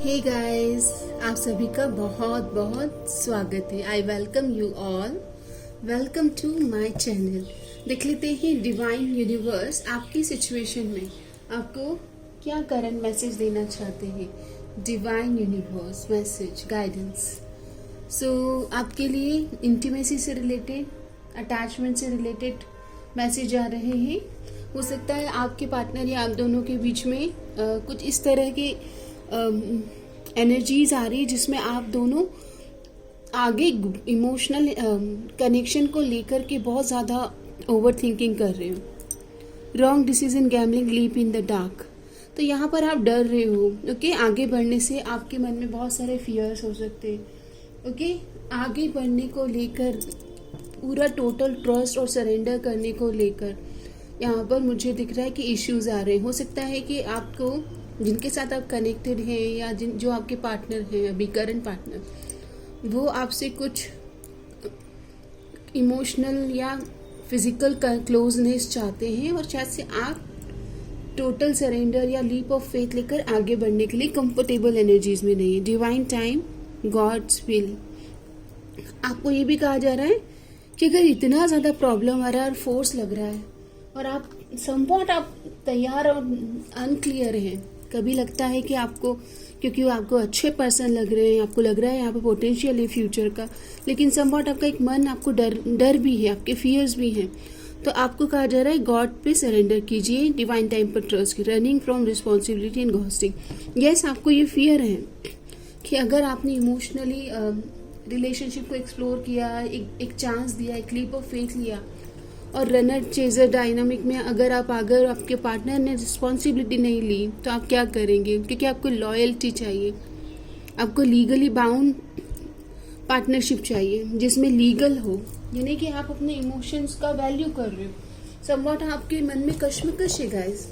Hey guys, आप सभी का बहुत बहुत स्वागत है। I welcome you all. Welcome to my channel. देख लेते हैं डिवाइन यूनिवर्स आपकी सिचुएशन में आपको क्या करंट मैसेज देना चाहते हैं। Divine universe message guidance. So आपके लिए इंटीमेसी से रिलेटेड, अटैचमेंट से रिलेटेड मैसेज आ रहे हैं। हो सकता है आपके पार्टनर या आप दोनों के बीच में कुछ इस तरह के एनर्जीज आ रही है जिसमें आप दोनों आगे इमोशनल कनेक्शन को लेकर के बहुत ज़्यादा ओवर थिंकिंग कर रहे हो। Wrong decision, gambling, leap in the dark. तो यहाँ पर आप डर रहे हो। ओके, आगे बढ़ने से आपके मन में बहुत सारे फियर्स हो सकते हैं। ओके, आगे बढ़ने को लेकर पूरा टोटल ट्रस्ट और सरेंडर करने को लेकर यहाँ पर मुझे दिख रहा है कि इश्यूज आ रहे हैं। हो सकता है कि आपको जिनके साथ आप कनेक्टेड हैं या जो आपके पार्टनर हैं अभी करंट पार्टनर, वो आपसे कुछ इमोशनल या फिजिकल क्लोजनेस चाहते हैं और शायद से आप टोटल सरेंडर या लीप ऑफ फेथ लेकर आगे बढ़ने के लिए कंफर्टेबल एनर्जीज में नहीं है। Divine time, God's will. आपको ये भी कहा जा रहा है कि अगर इतना ज़्यादा प्रॉब्लम आ रहा है और फोर्स लग रहा है और आप समवॉट आप तैयार और अनक्लियर हैं, कभी लगता है कि आपको, क्योंकि वो आपको अच्छे पर्सन लग रहे हैं, आपको लग रहा है यहाँ पे पोटेंशियल है फ्यूचर का, लेकिन समवॉट आपका एक मन, आपको डर भी है, आपके फियर्स भी हैं। तो आपको कहा जा रहा है गॉड पे सरेंडर कीजिए, डिवाइन टाइम पर ट्रस्ट कीजिए, running from responsibility and ghosting. Yes, आपको ये फियर है कि अगर आपने इमोशनली रिलेशनशिप को एक्सप्लोर किया, एक चांस दिया, एक लीप ऑफ फेथ लिया और रनर चेजर डायनामिक में अगर आपके पार्टनर ने रिस्पॉन्सिबिलिटी नहीं ली तो आप क्या करेंगे? क्योंकि आपको लॉयल्टी चाहिए, आपको लीगली बाउंड पार्टनरशिप चाहिए जिसमें लीगल हो, यानी कि आप अपने इमोशंस का वैल्यू कर रहे हो। समवॉट आपके मन में कश्मकश है गाइस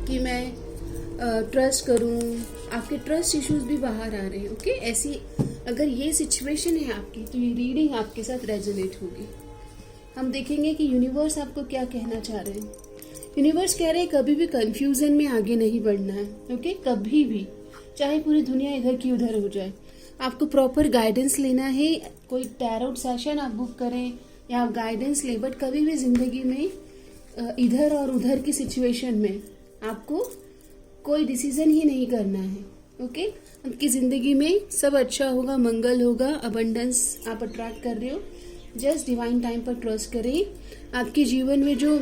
कि मैं ट्रस्ट करूं, आपके ट्रस्ट इश्यूज भी बाहर आ रहे हैं। ओके, ऐसी अगर ये सिचुएशन है आपकी तो ये रीडिंग आपके साथ रेजोनेट होगी। हम देखेंगे कि यूनिवर्स आपको क्या कहना चाह रहे हैं। यूनिवर्स कह रहे हैं कभी भी कंफ्यूजन में आगे नहीं बढ़ना है। ओके, कभी भी, चाहे पूरी दुनिया इधर की उधर हो जाए, आपको प्रॉपर गाइडेंस लेना है। कोई टैरोट सेशन आप बुक करें या आप गाइडेंस ले, बट कभी भी जिंदगी में इधर और उधर की सिचुएशन में आपको कोई डिसीजन ही नहीं करना है। ओके, आपकी जिंदगी में सब अच्छा होगा, मंगल होगा, अबंडेंस आप अट्रैक्ट कर रहे हो। जस्ट डिवाइन टाइम पर ट्रस्ट करें। आपके जीवन में जो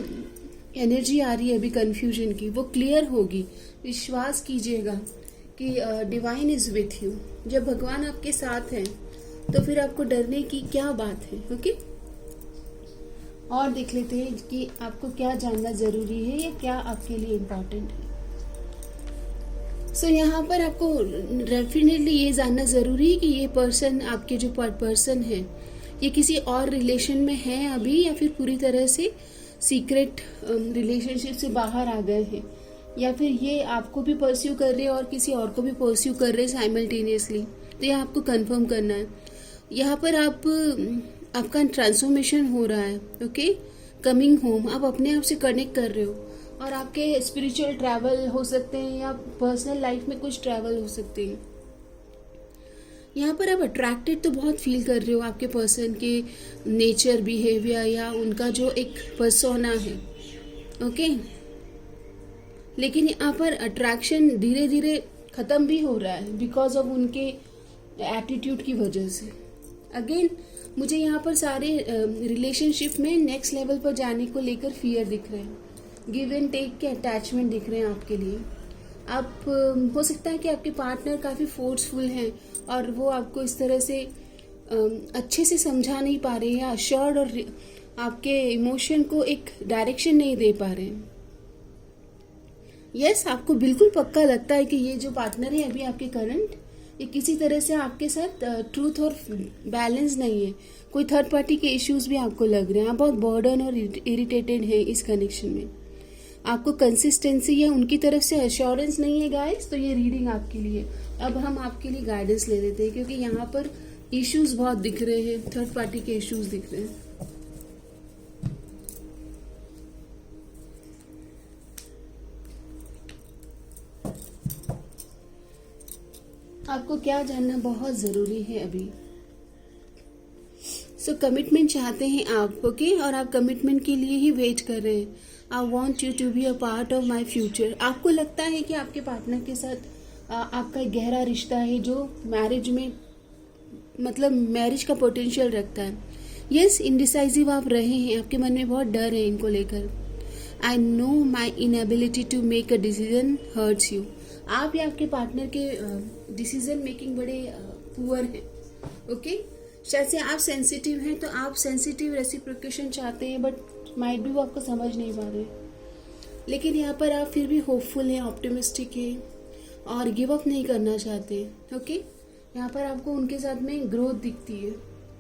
एनर्जी आ रही है अभी कंफ्यूजन की, वो क्लियर होगी। विश्वास कीजिएगा कि डिवाइन इज विथ यू। जब भगवान आपके साथ हैं तो फिर आपको डरने की क्या बात है। ओके, और देख लेते हैं कि आपको क्या जानना जरूरी है या क्या आपके लिए इम्पोर्टेंट है। यहाँ पर आपको डेफिनेटली ये जानना जरूरी है कि ये पर्सन, आपके जो पर्सन है, ये किसी और रिलेशन में है अभी या फिर पूरी तरह से सीक्रेट रिलेशनशिप से बाहर आ गए हैं, या फिर ये आपको भी परस्यू कर रहे हैं और किसी और को भी परस्यू कर रहे हैं साइमल्टेनियसली। तो ये आपको कंफर्म करना है। यहाँ पर आपका ट्रांसफॉर्मेशन हो रहा है। ओके, कमिंग होम, आप अपने आप से कनेक्ट कर रहे हो और आपके स्पिरिचुअल ट्रैवल हो सकते हैं या पर्सनल लाइफ में कुछ ट्रैवल हो सकते हैं। यहाँ पर आप अट्रैक्टेड तो बहुत फील कर रहे हो आपके पर्सन के नेचर, बिहेवियर या उनका जो एक पर्सोना है। ओके, लेकिन यहाँ पर अट्रैक्शन धीरे धीरे खत्म भी हो रहा है बिकॉज ऑफ उनके एटीट्यूड की वजह से। अगेन मुझे यहाँ पर सारे रिलेशनशिप में नेक्स्ट लेवल पर जाने को लेकर फियर दिख रहे हैं। गिव एंड टेक के अटैचमेंट दिख रहे हैं आपके लिए। आप हो सकता है कि आपके पार्टनर काफ़ी फोर्सफुल हैं और वो आपको इस तरह से अच्छे से समझा नहीं पा रहे हैं या अश्योर्ड और आपके इमोशन को एक डायरेक्शन नहीं दे पा रहे हैं। यस, आपको बिल्कुल पक्का लगता है कि ये जो पार्टनर है अभी आपके करंट, ये किसी तरह से आपके साथ ट्रूथ और बैलेंस नहीं है। कोई थर्ड पार्टी के इश्यूज भी आपको लग रहे हैं। आप बहुत बर्डन और इरिटेटेड है इस कनेक्शन में। आपको कंसिस्टेंसी या उनकी तरफ से एश्योरेंस नहीं है गाइस। तो ये रीडिंग आपके लिए। अब हम आपके लिए गाइडेंस ले लेते हैं क्योंकि यहाँ पर इश्यूज बहुत दिख रहे हैं, थर्ड पार्टी के इश्यूज दिख रहे हैं। आपको क्या जानना बहुत ज़रूरी है अभी। सो कमिटमेंट चाहते हैं आप, ओके, और आप कमिटमेंट के लिए ही वेट कर रहे हैं। I want you to be a part of my future. आपको लगता है कि आपके पार्टनर के साथ आपका एक गहरा रिश्ता है जो मैरिज में, मतलब मैरिज का पोटेंशियल रखता है। यस, इनडिसाइसिव आप रहे हैं, आपके मन में बहुत डर है इनको लेकर। I know my inability to make a decision hurts you. आप या आपके पार्टनर के डिसीजन मेकिंग बड़े पुअर हैं, ओके। शायद से आप सेंसिटिव हैं, तो आप सेंसिटिव रेसिप्रोकेशन चाहते हैं, बट माइट भी वो आपको समझ नहीं पा रहे। लेकिन यहाँ पर आप फिर भी होपफुल हैं, ऑप्टिमिस्टिक हैं और गिव अप नहीं करना चाहते, ओके। यहाँ पर आपको उनके साथ में ग्रोथ दिखती है।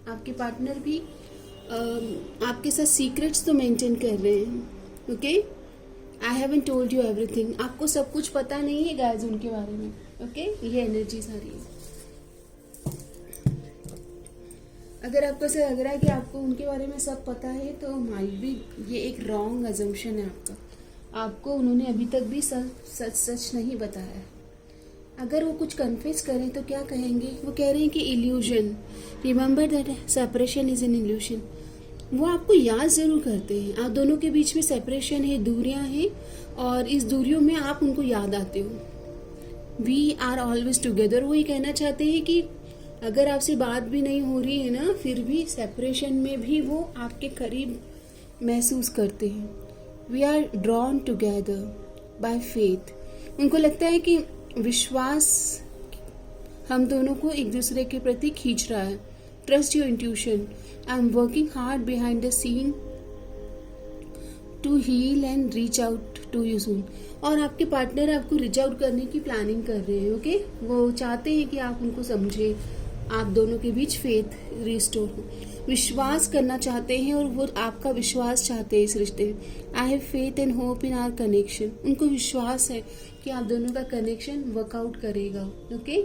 आपके पार्टनर भी आपके साथ सीक्रेट्स तो मेंटेन कर रहे हैं, okay. I haven't told you everything. आपको सब कुछ पता नहीं है गाइस उनके बारे में, ओके। ये एनर्जी सारी है। अगर आपको ऐसा लग रहा है कि आपको उनके बारे में सब पता है, तो माइट भी ये एक रॉन्ग अजम्पशन है आपका। आपको उन्होंने अभी तक भी सच नहीं बताया है। अगर वो कुछ कन्फेस करें तो क्या कहेंगे? वो कह रहे हैं कि illusion, remember that separation is an illusion. वो आपको याद ज़रूर करते हैं। आप दोनों के बीच में सेपरेशन है, दूरियां हैं, और इस दूरियों में आप उनको याद आते हो। We are always together. वो ये कहना चाहते हैं कि अगर आपसे बात भी नहीं हो रही है ना, फिर भी सेपरेशन में भी वो आपके करीब महसूस करते हैं। We are drawn together by faith. उनको लगता है कि विश्वास हम दोनों को एक दूसरे के प्रति खींच रहा है। Trust your intuition. I am working hard behind the scene to heal and reach out to you soon. और आपके पार्टनर आपको रीच आउट करने की प्लानिंग कर रहे हैं, ओके। वो चाहते हैं कि आप उनको समझे, आप दोनों के बीच फेथ रिस्टोर हो। विश्वास करना चाहते हैं और वो आपका विश्वास चाहते हैं इस रिश्ते में। I have faith and hope in our connection. उनको विश्वास है कि आप दोनों का कनेक्शन वर्कआउट करेगा, ओके।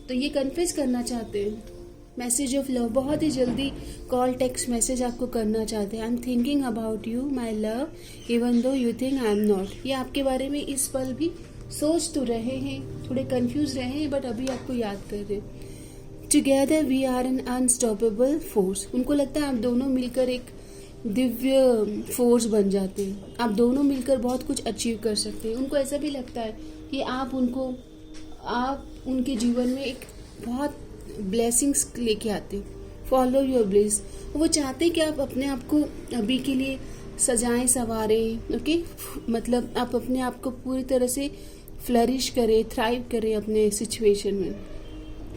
तो ये कन्फेस करना चाहते हैं। मैसेज ऑफ लव बहुत ही जल्दी कॉल टेक्स्ट मैसेज आपको करना चाहते हैं। I am thinking about you my love even though you think I am not. ये आपके बारे में इस पल भी सोच तो रहे हैं, थोड़े कंफ्यूज रहे हैं, बट अभी आपको याद कर रहे हैं। Together we are an unstoppable force. उनको लगता है आप दोनों मिलकर एक दिव्य फोर्स बन जाते हैं। आप दोनों मिलकर बहुत कुछ अचीव कर सकते हैं। उनको ऐसा भी लगता है कि आप उनके जीवन में एक बहुत ब्लेसिंग्स लेके आते। Follow your bliss. वो चाहते हैं कि आप अपने आप को अभी के लिए सजाएं संवारें, ओके। मतलब आप अपने आप को पूरी तरह से फ्लरिश करें, थ्राइव करें अपने सिचुएशन में।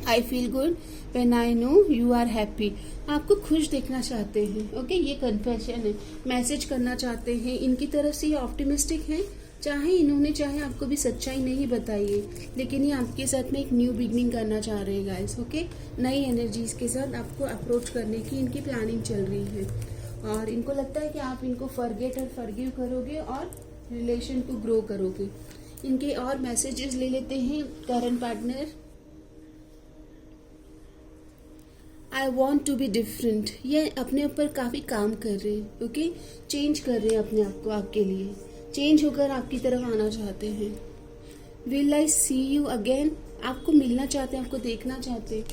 I feel good when I know you are happy. आपको खुश देखना चाहते हैं, ओके। ये कन्फेशन है, मैसेज करना चाहते हैं। इनकी तरफ से ये ऑप्टिमिस्टिक है। चाहे आपको भी सच्चाई नहीं बताइए, लेकिन ये आपके साथ में एक न्यू बिगनिंग करना चाह रहे हैं गाइस, ओके। नई एनर्जीज के साथ आपको अप्रोच करने की इनकी प्लानिंग चल रही है, और इनको लगता है कि आप इनको फॉरगेट और फॉरगिव करोगे और रिलेशन को ग्रो करोगे। इनके और मैसेजेस ले लेते हैं current partner. I want to be different. ये अपने ऊपर काफ़ी काम कर रहे हैं, ओके। चेंज कर रहे हैं अपने आप को आपके लिए, चेंज होकर आपकी तरफ आना चाहते हैं। Will I see you again. आपको मिलना चाहते हैं, आपको देखना चाहते हैं।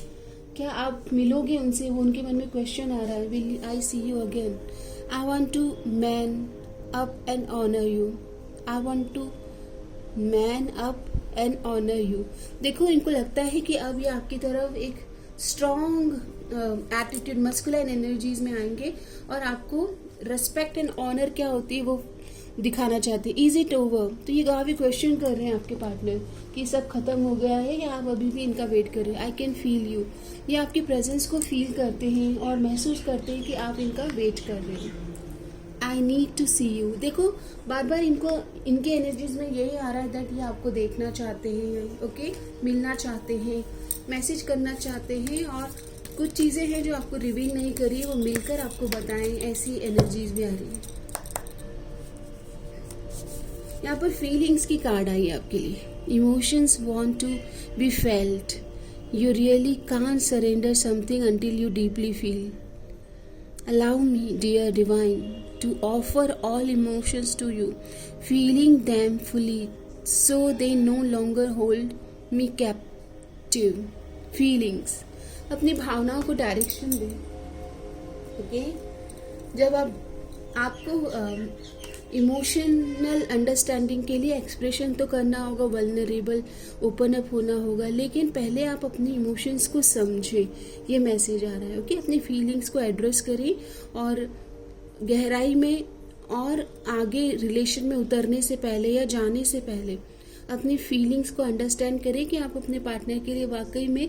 क्या आप मिलोगे उनसे? वो उनके मन में क्वेश्चन आ रहा है। Will I see you again. I want to man up and honour you. I want to man up and honour you. देखो, इनको लगता है कि अब ये आपकी तरफ एक स्ट्रॉन्ग एटीट्यूड, मस्कुलाइन एनर्जीज में आएंगे और आपको रेस्पेक्ट एंड ऑनर क्या होती है वो दिखाना चाहते हैं। Is it over? तो ये काफी क्वेश्चन कर रहे हैं आपके पार्टनर कि सब खत्म हो गया है या आप अभी भी इनका वेट कर रहे हैं। I can feel you. ये आपकी प्रेजेंस को फील करते हैं और महसूस करते हैं कि आप इनका वेट कर रहे हैं। I need to see you. देखो, बार बार इनको इनके एनर्जीज में यही आ रहा है दैट ये आपको देखना चाहते हैं, ओके, मिलना चाहते हैं, मैसेज करना चाहते हैं, और कुछ चीज़ें हैं जो आपको रिवील नहीं करी है, वो मिलकर आपको बताएं। ऐसी एनर्जीज भी आ रही है। यहाँ पर फीलिंग्स की कार्ड आई है आपके लिए। Emotions want to be felt. You really can't surrender something until you deeply feel. Allow me dear divine to offer all emotions to you, feeling them fully so they no longer hold me captive. Collective feelings, अपनी भावनाओं को direction दें। Okay, जब आपको emotional understanding के लिए expression तो करना होगा, वल्नरेबल ओपन अप होना होगा, लेकिन पहले आप अपनी इमोशंस को समझें, ये मैसेज आ रहा है। ओके, अपनी फीलिंग्स को एड्रेस करें और गहराई में और आगे रिलेशन में उतरने से पहले या जाने से पहले अपनी फीलिंग्स को अंडरस्टैंड करें कि आप अपने पार्टनर के लिए वाकई में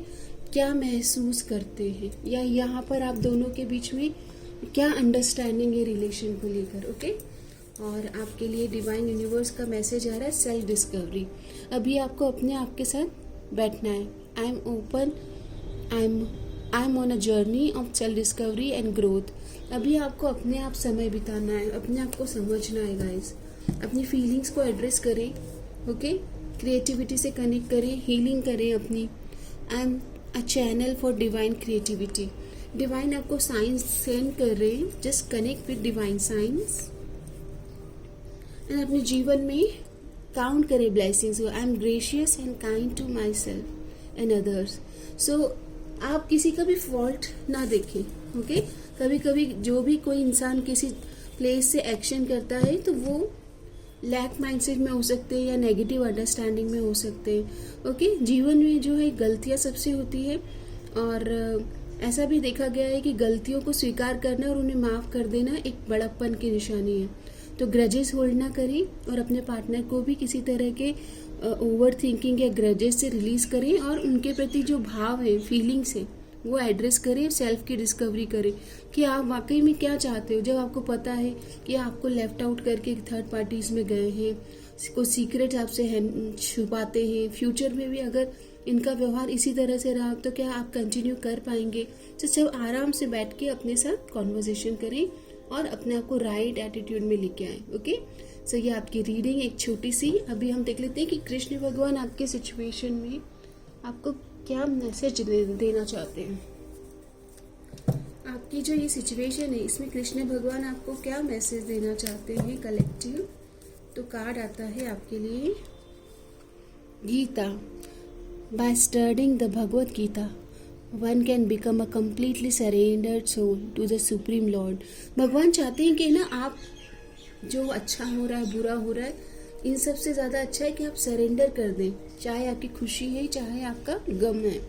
क्या महसूस करते हैं, या यहाँ पर आप दोनों के बीच में क्या अंडरस्टैंडिंग है रिलेशन को लेकर। ओके, और आपके लिए डिवाइन यूनिवर्स का मैसेज आ रहा है सेल्फ डिस्कवरी। अभी आपको अपने आप के साथ बैठना है। I am open, I am on a journey of self discovery and growth. अभी आपको अपने आप समय बिताना है, अपने आप को समझना है गाइस। अपनी फीलिंग्स को एड्रेस करें। ओके, क्रिएटिविटी से कनेक्ट करें, हीलिंग करें अपनी। I am a channel for divine creativity. Divine आपको साइंस सेंड कर रहे हैं, just connect with divine science and अपने जीवन में काउंट करें ब्लेसिंग्स को। I am gracious and kind to myself and others. So आप किसी का भी फॉल्ट ना देखें। ओके, कभी कभी जो भी कोई इंसान किसी प्लेस से एक्शन करता है तो वो लैक माइंडसेट में हो सकते हैं या नेगेटिव अंडरस्टैंडिंग में हो सकते हैं। ओके, जीवन में जो है गलतियां सबसे होती है, और ऐसा भी देखा गया है कि गलतियों को स्वीकार करना और उन्हें माफ कर देना एक बड़प्पन की निशानी है। तो ग्रजेस होल्ड ना करें और अपने पार्टनर को भी किसी तरह के ओवर थिंकिंग या ग्रजेस से रिलीज करें, और उनके प्रति जो भाव है, फीलिंग्स है, वो एड्रेस करें। सेल्फ की डिस्कवरी करें कि आप वाकई में क्या चाहते हो। जब आपको पता है कि आपको लेफ्ट आउट करके थर्ड पार्टीज में गए हैं, कोई सीक्रेट आपसे छुपाते हैं, फ्यूचर में भी अगर इनका व्यवहार इसी तरह से रहा तो क्या आप कंटिन्यू कर पाएंगे। तो सब आराम से बैठ के अपने साथ कॉन्वर्सेशन करें और अपने आप को राइट एटीट्यूड में लेके आए। ओके, सो ये आपकी रीडिंग एक छोटी सी। अभी हम देख लेते हैं कि कृष्ण भगवान आपके सिचुएशन में आपको क्या मैसेज देना चाहते हैं। आपकी जो ये सिचुएशन है इसमें कृष्ण भगवान आपको क्या मैसेज देना चाहते हैं कलेक्टिव। तो कार्ड आता है आपके लिए Gita. By studying the Bhagavad Gita one can become a completely surrendered soul to the supreme lord। भगवान चाहते हैं कि ना आप जो अच्छा हो रहा है, बुरा हो रहा है, इन सब से ज़्यादा अच्छा है कि आप सरेंडर कर दें, चाहे आपकी खुशी है चाहे आपका गम है,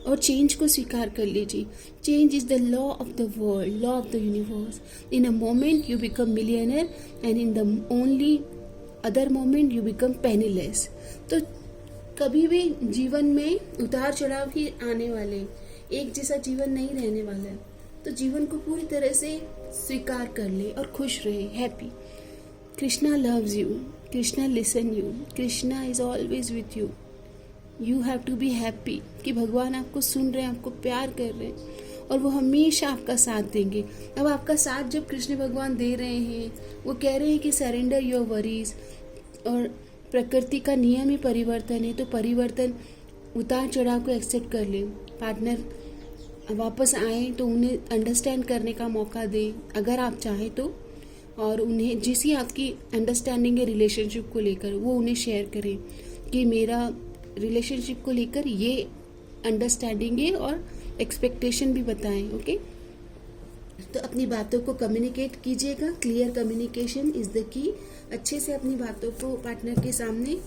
और चेंज को स्वीकार कर लीजिए। Change is the law of the world, law of the universe. In a moment you become millionaire and in the only other moment you become penniless. तो कभी भी जीवन में उतार चढ़ाव ही आने वाले, एक जैसा जीवन नहीं रहने वाला है। तो जीवन को पूरी तरह से स्वीकार कर ले और खुश रहे, happy. Krishna loves you, Krishna listen you, Krishna is always with you. You have to be happy कि भगवान आपको सुन रहे हैं, आपको प्यार कर रहे हैं और वो हमेशा आपका साथ देंगे। अब आपका साथ जब कृष्ण भगवान दे रहे हैं, वो कह रहे हैं कि सरेंडर योर वरीज, और प्रकृति का नियम ही परिवर्तन है, तो परिवर्तन उतार चढ़ाव को एक्सेप्ट कर लें। पार्टनर वापस आए तो उन्हें अंडरस्टैंड करने का मौका दें अगर आप चाहें तो, और उन्हें जिस ही आपकी अंडरस्टैंडिंग है रिलेशनशिप को लेकर वो उन्हें शेयर करें कि मेरा रिलेशनशिप को लेकर ये अंडरस्टैंडिंग है, और एक्सपेक्टेशन भी बताएं। ओके, तो अपनी बातों को कम्युनिकेट कीजिएगा। Clear communication is the key. अच्छे से अपनी बातों को पार्टनर के सामने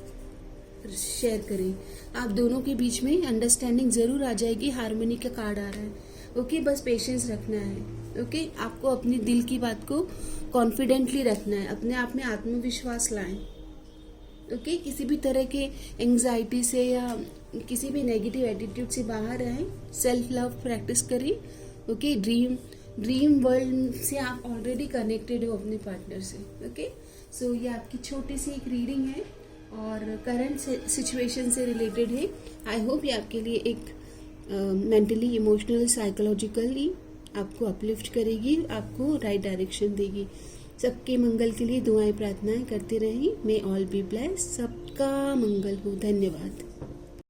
शेयर करें। आप दोनों के बीच में अंडरस्टैंडिंग जरूर आ जाएगी। हार्मनी का कार्ड आ रहा है। ओके, बस पेशेंस रखना है। ओके, आपको अपनी दिल की बात को कॉन्फिडेंटली रखना है, अपने आप में आत्मविश्वास लाएं। ओके, किसी भी तरह के एंग्जाइटी से या किसी भी नेगेटिव एटीट्यूड से बाहर आए। सेल्फ लव प्रैक्टिस करें। ओके, ड्रीम वर्ल्ड से आप ऑलरेडी कनेक्टेड हो अपने पार्टनर से। ओके, सो ये आपकी छोटी सी एक रीडिंग है और करंट सिचुएशन से रिलेटेड है। आई होप ये आपके लिए एक मेंटली, इमोशनली, साइकोलॉजिकली आपको अपलिफ्ट करेगी, आपको राइट डायरेक्शन देगी। सबके मंगल के लिए दुआएं प्रार्थनाएं करते रहें। मे ऑल बी ब्लेस्ड। सबका मंगल हो। धन्यवाद।